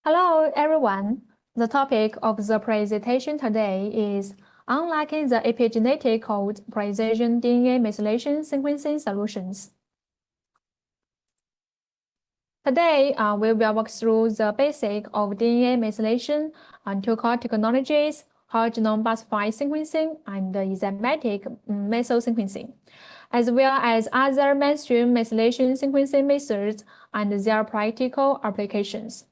Hello, everyone. The topic of the presentation today is Unlocking the Epigenetic Code Precision DNA Methylation Sequencing Solutions. Today, we will walk through the basic of DNA methylation and two core technologies, whole genome butterfly sequencing and enzymatic methyl sequencing, as well as other mainstream methylation sequencing methods and their practical applications.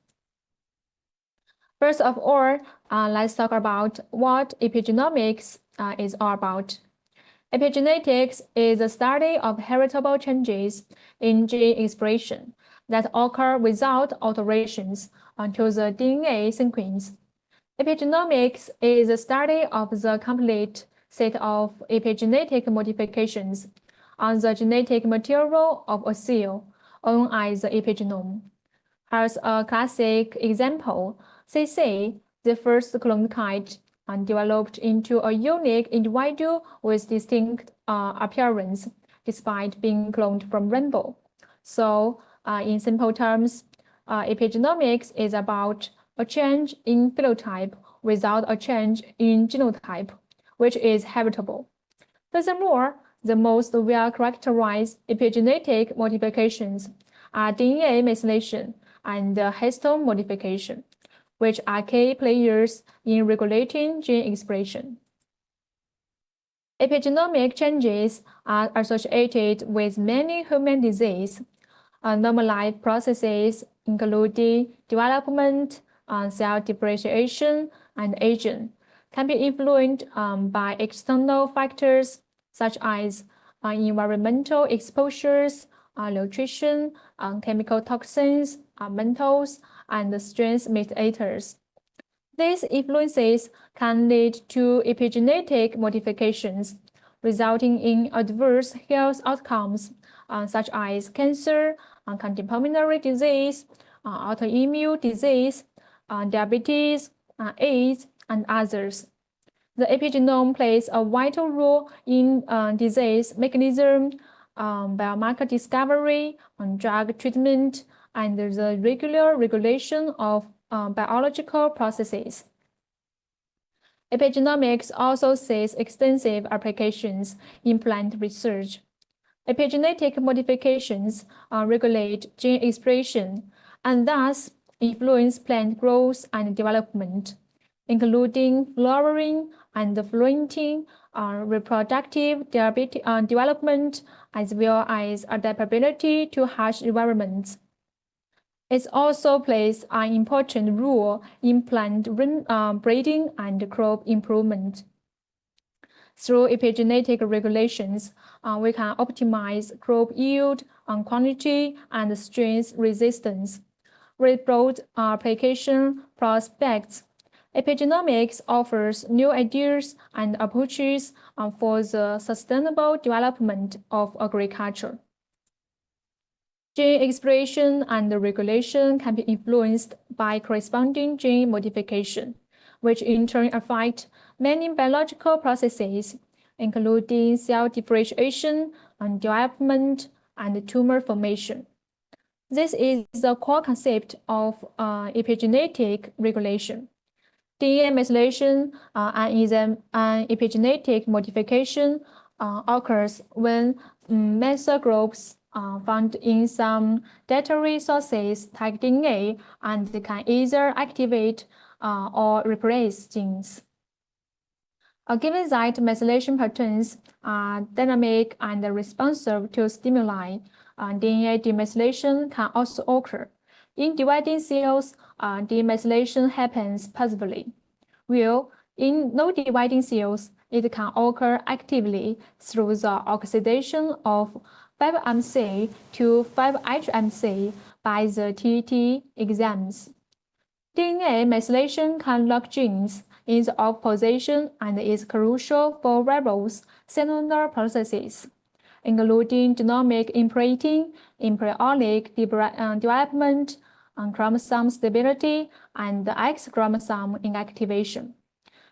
First of all, let's talk about what epigenomics is all about. Epigenetics is the study of heritable changes in gene expression that occur without alterations to the DNA sequence. Epigenomics is the study of the complete set of epigenetic modifications on the genetic material of a cell, known as the epigenome. As a classic example, CC, the first cloned kite, developed into a unique individual with distinct appearance, despite being cloned from rainbow. So, in simple terms, epigenomics is about a change in phenotype without a change in genotype, which is heritable. Furthermore, the most well-characterized epigenetic modifications are DNA methylation and histone modification, which are key players in regulating gene expression. Epigenomic changes are associated with many human diseases, normal-life processes, including development, cell differentiation, and aging, can be influenced by external factors such as environmental exposures, nutrition, chemical toxins, metals, and stress mediators. These influences can lead to epigenetic modifications, resulting in adverse health outcomes such as cancer, cardiopulmonary disease, autoimmune disease, diabetes, AIDS, and others. The epigenome plays a vital role in disease mechanism, biomarker discovery, drug treatment, and the regular regulation of biological processes. Epigenomics also sees extensive applications in plant research. Epigenetic modifications regulate gene expression and thus influence plant growth and development, including flowering and fruiting, reproductive development, as well as adaptability to harsh environments. It also plays an important role in plant breeding and crop improvement. Through epigenetic regulations, we can optimize crop yield, quantity, and strain resistance. With broad application prospects, epigenomics offers new ideas and approaches for the sustainable development of agriculture. Gene expression and regulation can be influenced by corresponding gene modification, which in turn affect many biological processes, including cell differentiation and development and tumor formation. This is the core concept of epigenetic regulation. DNA methylation an epigenetic modification occurs when methyl groups found in some dietary sources like DNA and can either activate or replace genes. Given that methylation patterns are dynamic and responsive to stimuli, DNA demethylation can also occur. In dividing cells, demethylation happens passively, while in no-dividing cells, it can occur actively through the oxidation of 5-MC to 5-HMC by the TT enzymes. DNA methylation can lock genes in the off position and is crucial for various cellular processes, including genomic imprinting, embryonic development, chromosome stability, and X chromosome inactivation.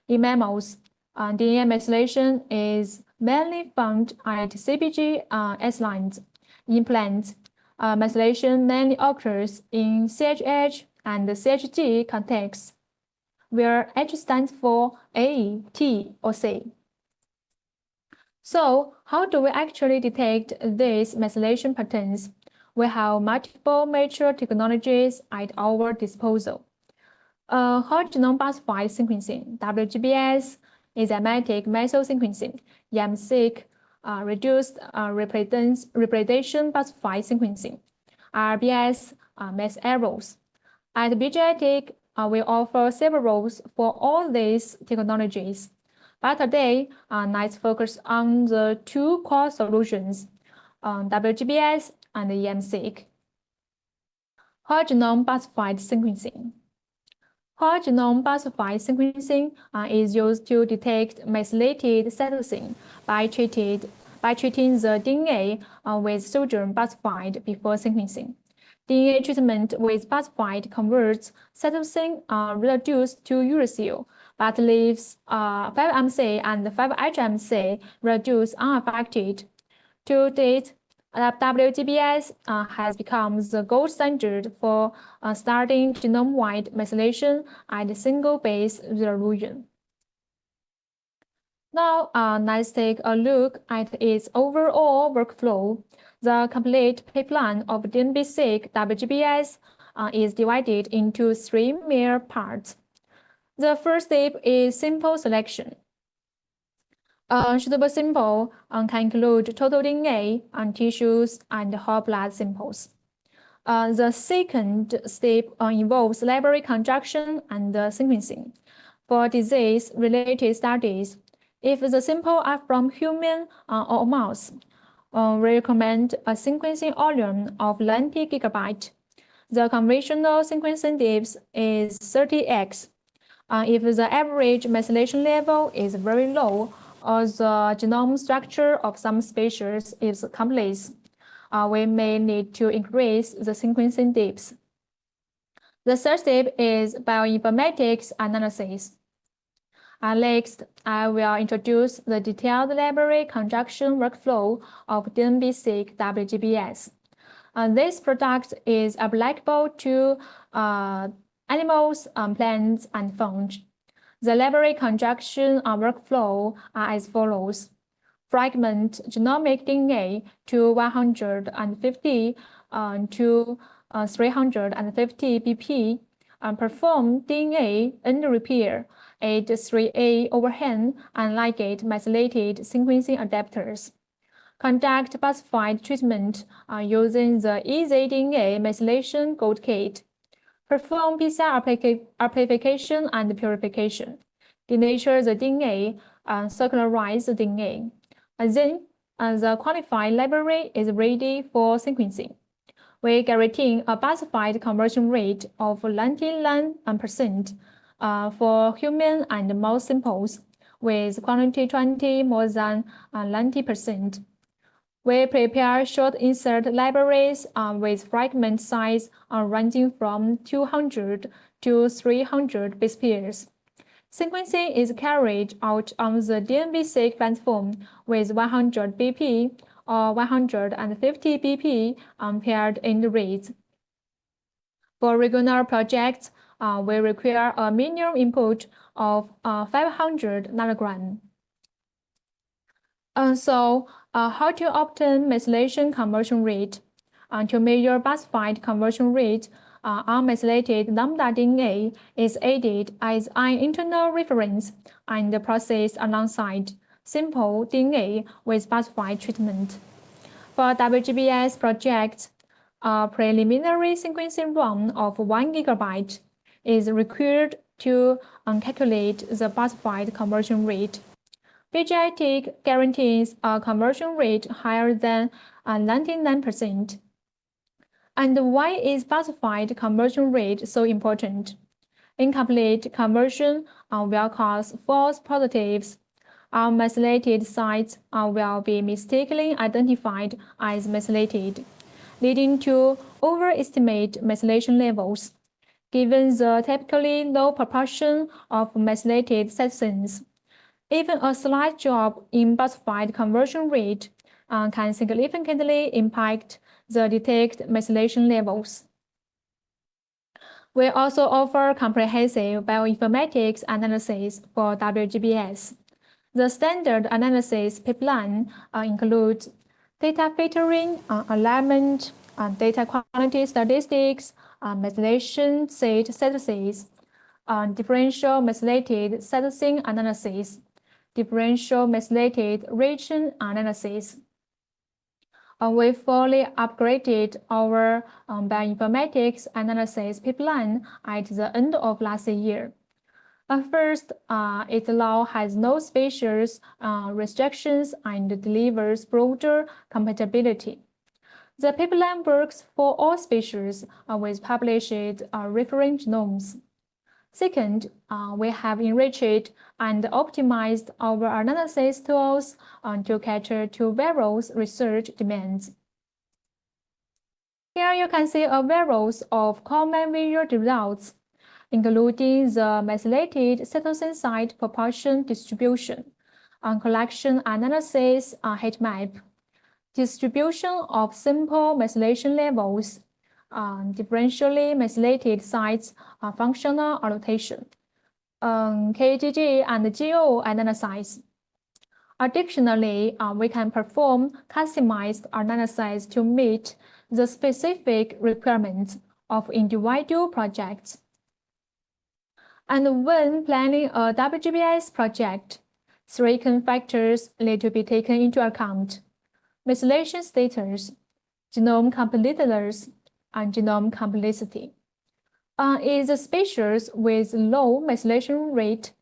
In mammals, DNA methylation is mainly found at CpG S lines. In plants, methylation mainly occurs in CHH, and CHG contexts, where H stands for A, T, or C. So, how do we actually detect these methylation patterns? We have multiple mature technologies at our disposal. Whole genome bus-fied sequencing, WGBS, enzymatic methyl sequencing, EM-seq, reduced replication bus-fied sequencing, RBS, mass arrows. At BGI Tech, we offer several for all these technologies. But today, let's focus on the two core solutions, WGBS and EM-seq. Whole genome bus-fied sequencing. Whole genome bus-fied sequencing is used to detect methylated cytosine by treating the DNA with sodium bus-fied before sequencing. DNA treatment with bus-fied converts cytosine reduced to uracil, but leaves 5-MC and 5-HMC reduced unaffected. To date, WGBS has become the gold standard for starting genome-wide methylation at single base resolution. Now, let's take a look at its overall workflow. The complete pipeline of DNB-seq WGBS is divided into three main parts. The first step is sample selection. Suitable sample can include total DNA and tissues and whole blood samples. The second step involves library construction and sequencing. For disease-related studies, if the sample are from human or mouse, we recommend a sequencing volume of 90 GB. The conventional sequencing depth is 30x. If the average methylation level is very low, or the genome structure of some species is complex, we may need to increase the sequencing depth. The third step is bioinformatics analysis. Next, I will introduce the detailed library construction workflow of DNB-seq WGBS. This product is applicable to animals, plants, and fungi. The library construction workflow are as follows. Fragment genomic DNA to 150 to 350 BP, perform DNA end repair at 3A overhang and ligate methylated sequencing adapters. Conduct bus-fied treatment using the EasyDNA methylation gold kit. Perform PCR amplification and purification. Denature the DNA and circularize the DNA. Then, the qualified library is ready for sequencing. We guarantee a bus-fied conversion rate of 99% for human and mouse samples, with quality 20 more than 90%. We prepare short insert libraries with fragment size ranging from 200 to 300 base pairs. Sequencing is carried out on the DNB-seq platform with 100 BP or 150 BP paired end rates. For regular projects, we require a minimum input of 500 nanogram. How to obtain methylation conversion rate? To measure bus-fied conversion rate, unmethylated lambda DNA is added as an internal reference and processed alongside simple DNA with bus-fied treatment. For WGBS projects, a preliminary sequencing run of 1 GB is required to calculate the bus-fied conversion rate. BGI Tech guarantees a conversion rate higher than 99%. And why is bus-fied conversion rate so important? Incomplete conversion will cause false positives. Unmethylated sites will be mistakenly identified as methylated, leading to overestimate methylation levels. Given the typically low proportion of methylated cytosines, even a slight drop in bus-fied conversion rate can significantly impact the detected methylation levels. We also offer comprehensive bioinformatics analysis for WGBS. The standard analysis pipeline includes data filtering, alignment, data quality statistics, methylation seed synthesis, differential methylated cytosine analysis, differential methylated region analysis. We fully upgraded our bioinformatics analysis pipeline at the end of last year. First, it now has no species restrictions and delivers broader compatibility. The pipeline works for all species with published reference genomes. Second, we have enriched and optimized our analysis tools to cater to various research demands. Here you can see a variety of common visual results, including the methylated cytosine site proportion distribution, collection analysis heat map, distribution of simple methylation levels, differentially methylated sites functional annotation, KGG and GO analysis. Additionally, we can perform customized analysis to meet the specific requirements of individual projects. And when planning a WGBS project, three key factors need to be taken into account: methylation status, genome completeness, and genome complexity. Is a species with low methylation rate,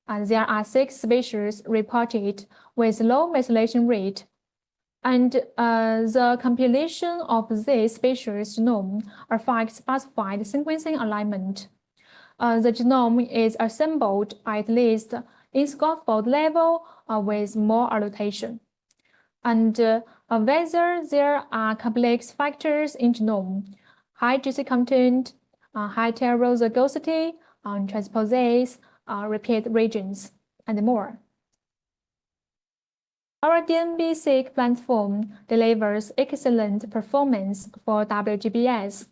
and there are 6 species reported with low methylation rate. And the compilation of this species genome affects specified sequencing alignment. The genome is assembled at least in scaffold level with more annotation. And whether there are complex factors in genome, high GC content, high heterozygosity, transposase, repeat regions, and more. Our DNB-seq platform delivers excellent performance for WGBS.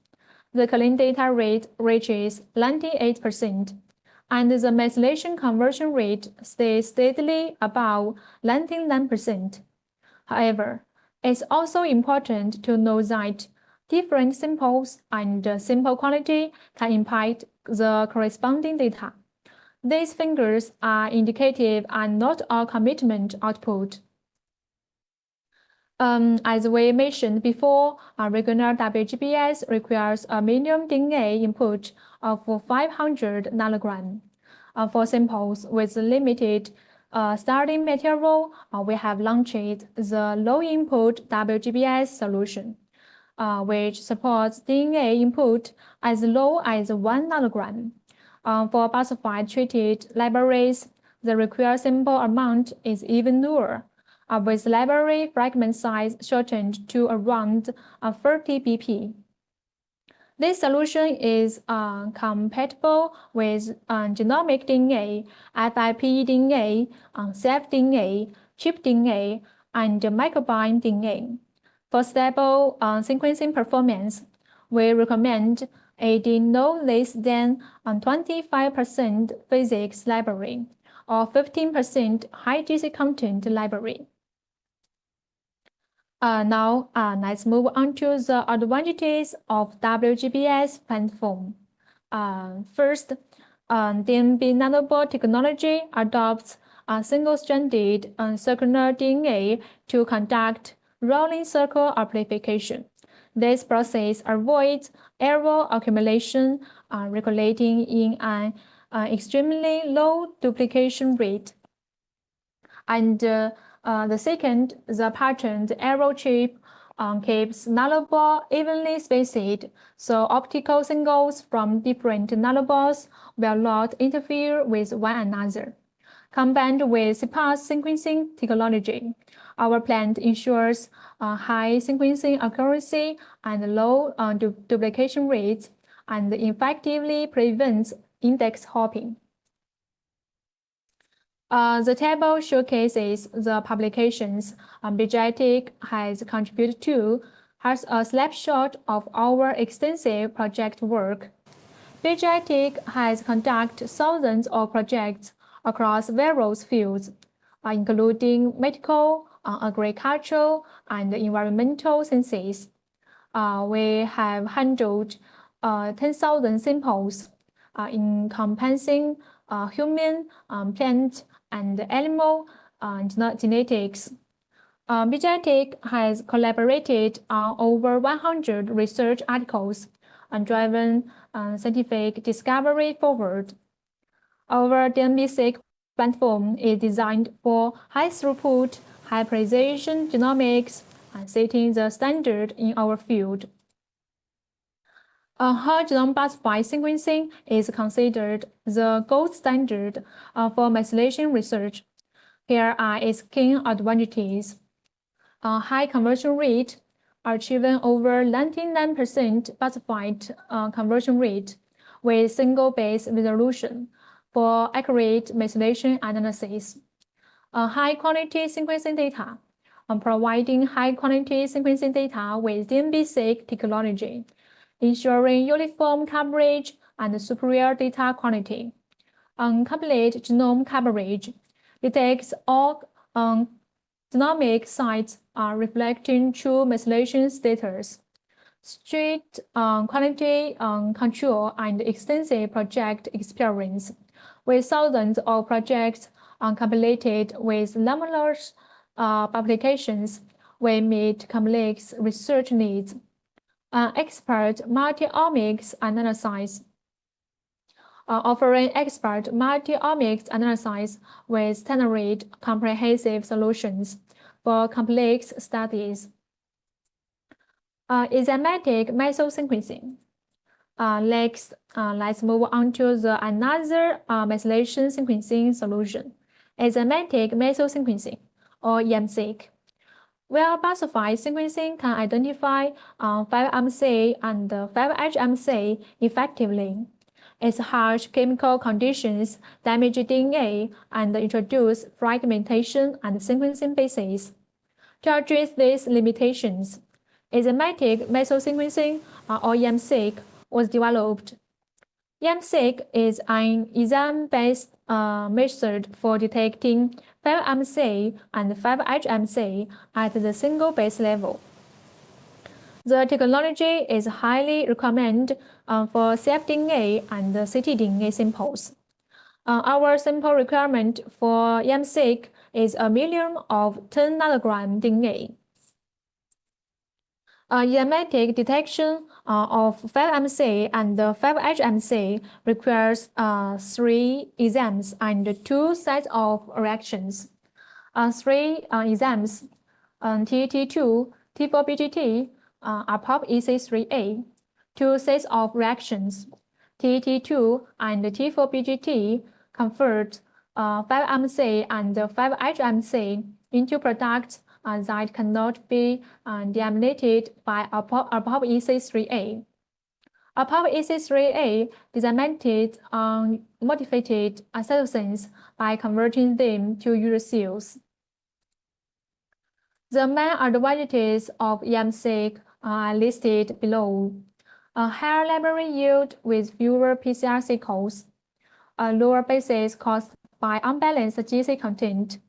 The clean data rate reaches 98%, and the methylation conversion rate stays steadily above 99%. However, it's also important to know that different samples and sample quality can impact the corresponding data. These figures are indicative and not all commitment output. As we mentioned before, regular WGBS requires a minimum DNA input of 500 nanogram. For samples with limited starting material, we have launched the low-input WGBS solution, which supports DNA input as low as 1 nanogram. For classified treated libraries, the required sample amount is even lower, with library fragment size shortened to around 30 BP. This solution is compatible with genomic DNA, FIP-DNA, cfDNA, chip-DNA, and microbiome DNA. For stable sequencing performance, we recommend adding no less than 25% physics library or 15% high GC content library. Now, let's move on to the advantages of WGBS platform. First, DNB nanobot technology adopts a single-stranded circular DNA to conduct rolling circle amplification. This process avoids error accumulation, regulating in an extremely low duplication rate. And the second, the patterned arrow chip keeps nanobot evenly spaced, so optical signals from different nanobots will not interfere with one another. Combined with CPAS sequencing technology, our plant ensures high sequencing accuracy and low duplication rates, and effectively prevents index hopping. The table showcases the publications BGI Tech has contributed to, has a snapshot of our extensive project work. BGI Tech has conducted thousands of projects across various fields, including medical, agricultural, and environmental sciences. We have handled 10,000 samples encompassing human, plant, and animal genetics. BGI Tech has collaborated on over 100 research articles and driven scientific discovery forward. Our DNB-seq platform is designed for high-throughput, high-precision genomics, setting the standard in our field. Whole genome bus-wide sequencing is considered the gold standard for methylation research. Here are its key advantages. High conversion rate, achieving over 99% bus-wide conversion rate with single-base resolution for accurate methylation analysis. High-quality sequencing data, providing high-quality sequencing data with DNB-seq technology, ensuring uniform coverage and superior data quality. Complete genome coverage detects all genomic sites reflecting true methylation status. Strict quality control and extensive project experience, with thousands of projects completed with numerous publications, we meet complex research needs. Expert multi-omics analysis, offering expert multi-omics analysis with tailored comprehensive solutions for complex studies. Enzymatic methyl sequencing. Next, let's move on to another methylation sequencing solution, enzymatic methyl sequencing, or EM-seq. Where bus-wide sequencing can identify 5-MC and 5-HMC effectively. Its harsh chemical conditions damage DNA and introduce fragmentation and sequencing bases. To address these limitations, enzymatic methyl sequencing, or EM-seq, was developed. EM-seq is an enzyme-based method for detecting 5-MC and 5-HMC at the single base level. The technology is highly recommended for cfDNA and ctDNA samples. Our sample requirement for EM-seq is a million of 10 nanogram DNA. Enzymatic detection of 5-MC and 5-HMC requires 3 enzymes and 2 sets of reactions. 3 enzymes, TAT2, T4BGT, APOP-EC3A, 2 sets of reactions, TAT2 and T4BGT, convert 5-MC and 5-HMC into products that cannot be deaminated by APOP-EC3A. APOP-EC3A designated modified cytosines by converting them to uracils. The main advantages of EM-seq are listed below. A higher library yield with fewer PCR cycles, a lower basis caused by unbalanced GC content,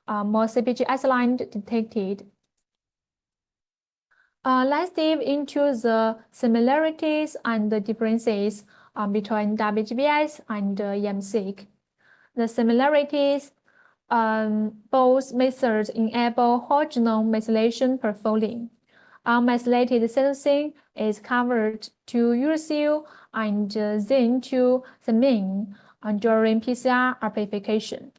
more CpG isolines detected. Let's dive into the similarities and the differences between WGBS and EM-seq. The similarities, both methods enable whole genome methylation profiling. Unmethylated cytosine is covered to uracil and then to thymine during PCR amplification.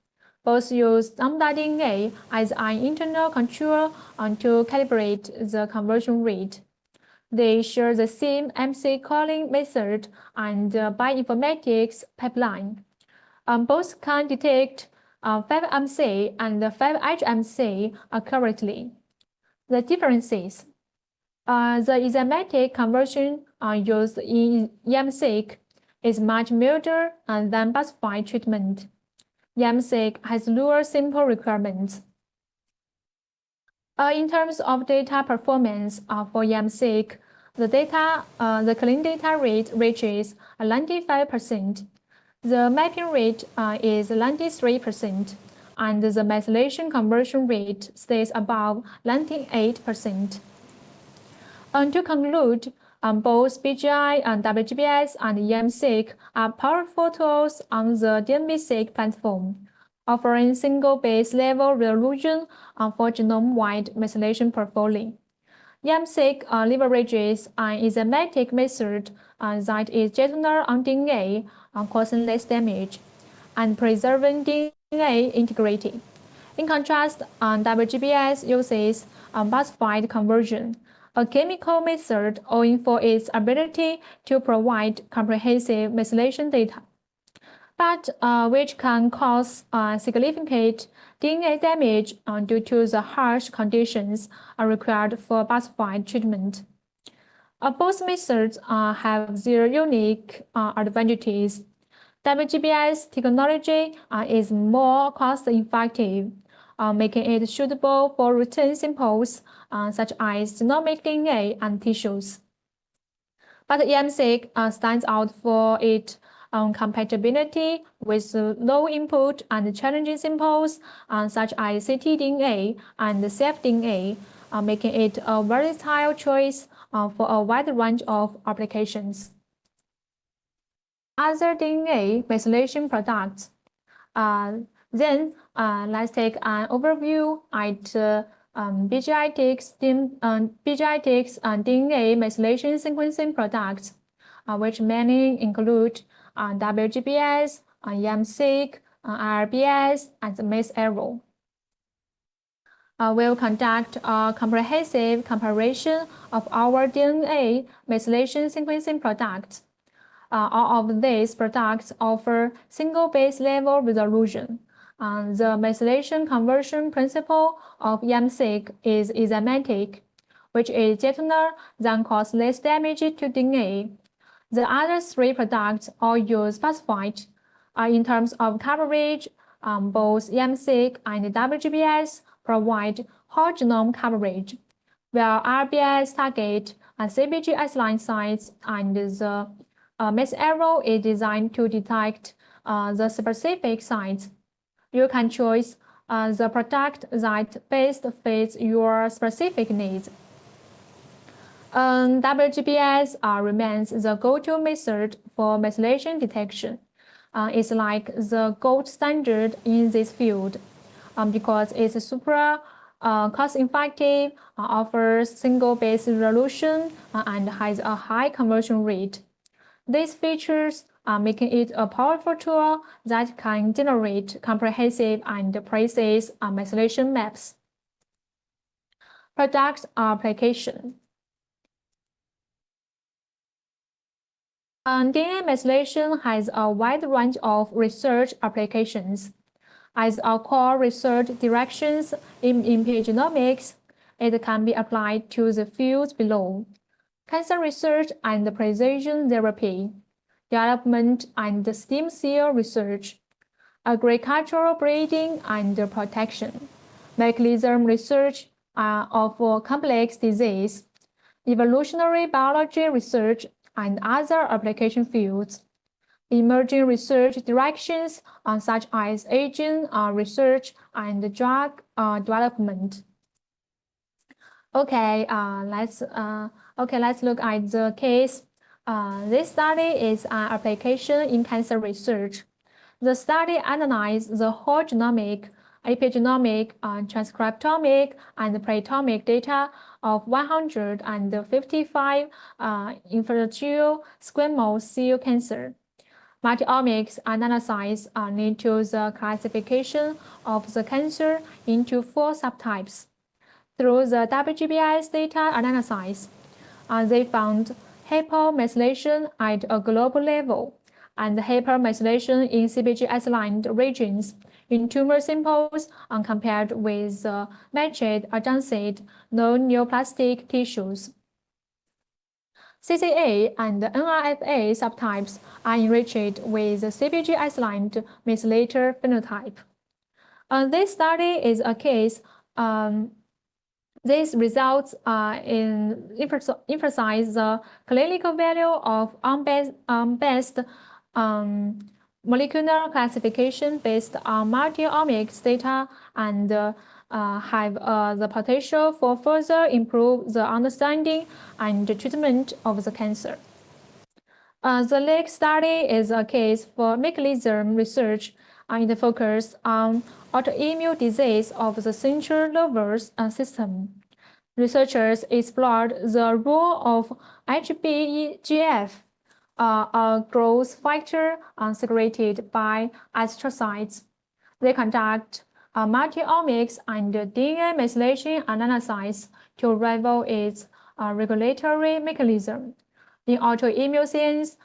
Both use lambda DNA as an internal control to calibrate the conversion rate. They share the same MC calling method and bioinformatics pipeline. Both can detect 5-MC and 5-HMC accurately. The differences. The enzymatic conversion used in EM-seq is much milder than bus-wide treatment. EM-seq has lower sample requirements. In terms of data performance for EM-seq, the clean data rate reaches 95%. The mapping rate is 93%, and the methylation conversion rate stays above 98%. And to conclude, both BGI and WGBS and EM-seq are powerful tools on the DNB-seq platform, offering single base level resolution for genome-wide methylation profiling. EM-seq leverages an enzymatic method that is gentler on DNA, causing less damage, and preserving DNA integrity. In contrast, WGBS uses phosphide conversion, a chemical method owing for its ability to provide comprehensive methylation data, but which can cause significant DNA damage due to the harsh conditions required for phosphide treatment. Both methods have their unique advantages. WGBS technology is more cost-effective, making it suitable for routine samples such as genomic DNA and tissues. But EM-seq stands out for its compatibility with low input and challenging samples such as ctDNA and cfDNA, making it a versatile choice for a wide range of applications. Other DNA methylation products. Then let's take an overview at BGI Tech's DNA methylation sequencing products, which mainly include WGBS, EM-seq, RBS, and Methylation. We'll conduct a comprehensive comparison of our DNA methylation sequencing products. All of these products offer single base level resolution. The methylation conversion principle of EM-seq is enzymatic, which is gentler than cause less damage to DNA. The other three products all use phosphide. In terms of coverage, both EM-seq and WGBS provide whole genome coverage, while RBS target CpG isoline sites and the Methylation is designed to detect the specific sites. You can choose the product that best fits your specific needs. WGBS remains the go-to method for methylation detection. It's like the gold standard in this field because it's super cost-effective, offers single-base resolution, and has a high conversion rate. These features are making it a powerful tool that can generate comprehensive and precise methylation maps. Product application. DNA methylation has a wide range of research applications. As our core research directions in epigenomics, it can be applied to the fields below: cancer research and precision therapy, development and stem cell research, agricultural breeding and protection, mechanism research of complex disease, evolutionary biology research, and other application fields. Emerging research directions such as aging research and drug development. Let's look at the case. This study is an application in cancer research. The study analyzed the whole genomic, epigenomic, transcriptomic, and proteomic data of 155 infantile squamous cell cancer. Multiomics analyses lead to the classification of the cancer into 4 subtypes. Through the WGBS data analysis, they found hypomethylation at a global level and hypermethylation in CpG isolined regions in tumor samples compared with matched adjacent non-neoplastic tissues. CCA and NRFA subtypes are enriched with CpG isolined methylator phenotype. This study is a case These results emphasize the clinical value of unbiased molecular classification based on multi-omics data and have the potential for further improve the understanding and treatment of the cancer. The Lake study is a case for mechanism research and it focuses on autoimmune disease of the central nervous system. Researchers explored the role of HBEGF, a growth factor secreted by astrocytes. They conduct multi-omics and DNA methylation analysis to reveal its regulatory mechanism. In autoimmune science,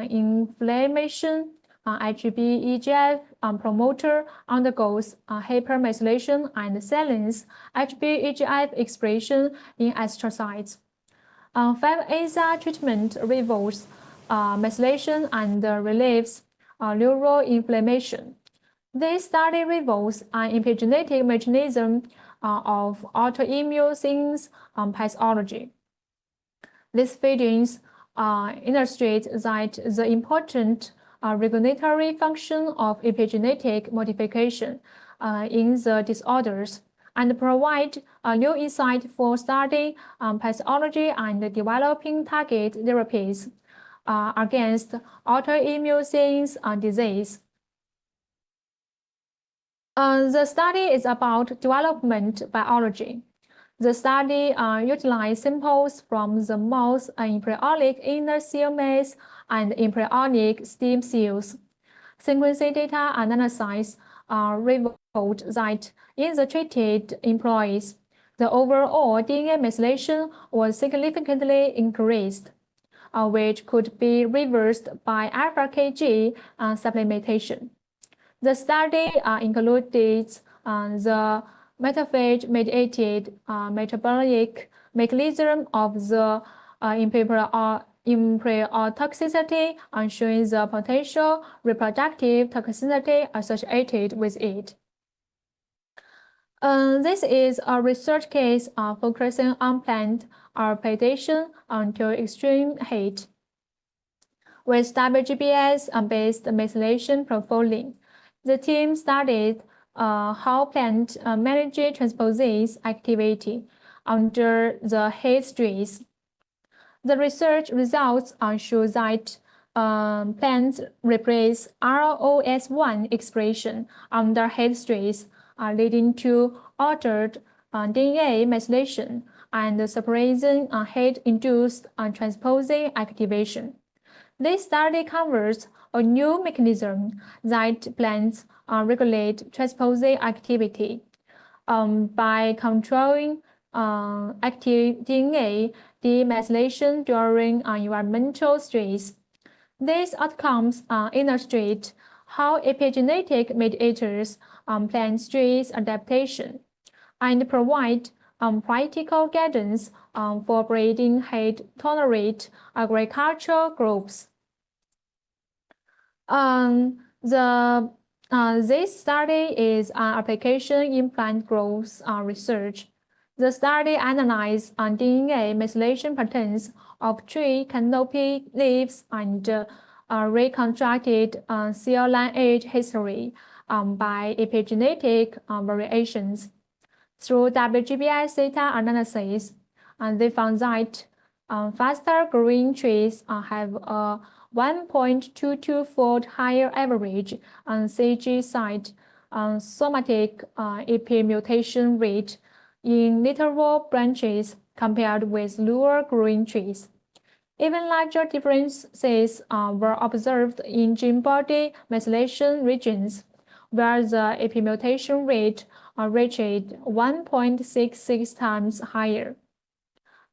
inflammation, HBEGF promoter undergoes hypermethylation and silences HBEGF expression in astrocytes. 5-ASA treatment reverses methylation and relieves neuroinflammation. This study reveals an epigenetic mechanism of autoimmune science pathology. These findings illustrate that the important regulatory function of epigenetic modification in the disorders and provide a new insight for studying pathology and developing target therapies against autoimmune science disease. The study is about development biology. The study utilized samples from the mouse embryonic inner cell mass and embryonic stem cells. Sequencing data analysis revealed that in the treated employees, the overall DNA methylation was significantly increased, which could be reversed by alpha-KG supplementation. The study included the metaphage-mediated metabolic mechanism of the embryotoxicity and showing the potential reproductive toxicity associated with it. This is a research case focusing on plant predation until extreme heat. With WGBS-based methylation profiling, the team studied how plants manage transposase activity under the heat stress. The research results show that plants replace ROS1 expression under heat stress, leading to altered DNA methylation and suppressing heat-induced transposase activation. This study covers a new mechanism that plants regulate transposase activity by controlling active DNA demethylation during environmental stress. These outcomes illustrate how epigenetic mediators plant stress adaptation and provide practical guidance for breeding heat-tolerant agricultural groups. This study is an application in plant growth research. The study analyzed DNA methylation patterns of tree canopy leaves and reconstructed cell lineage history by epigenetic variations. Through WGBS data analysis, they found that faster growing trees have a 1.22-fold higher average CG site somatic epimutation rate in lateral branches compared with lower growing trees. Even larger differences were observed in gene body methylation regions, where the epimutation rate reached 1.66 times higher.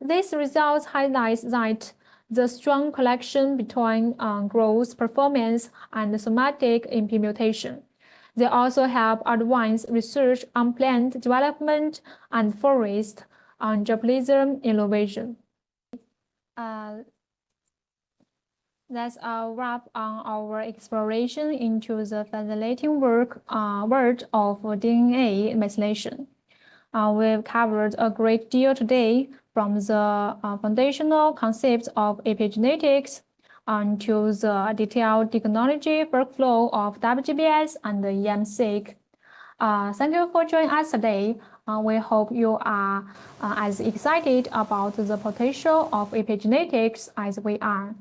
These results highlight that the strong connection between growth performance and somatic epimutation. They also help advance research on plant development and forest germplasm innovation. That's a wrap on our exploration into the fascinating world of DNA methylation. We've covered a great deal today, from the foundational concepts of epigenetics to the detailed technology workflow of WGBS and EM-seq. Thank you for joining us today. We hope you are as excited about the potential of epigenetics as we are.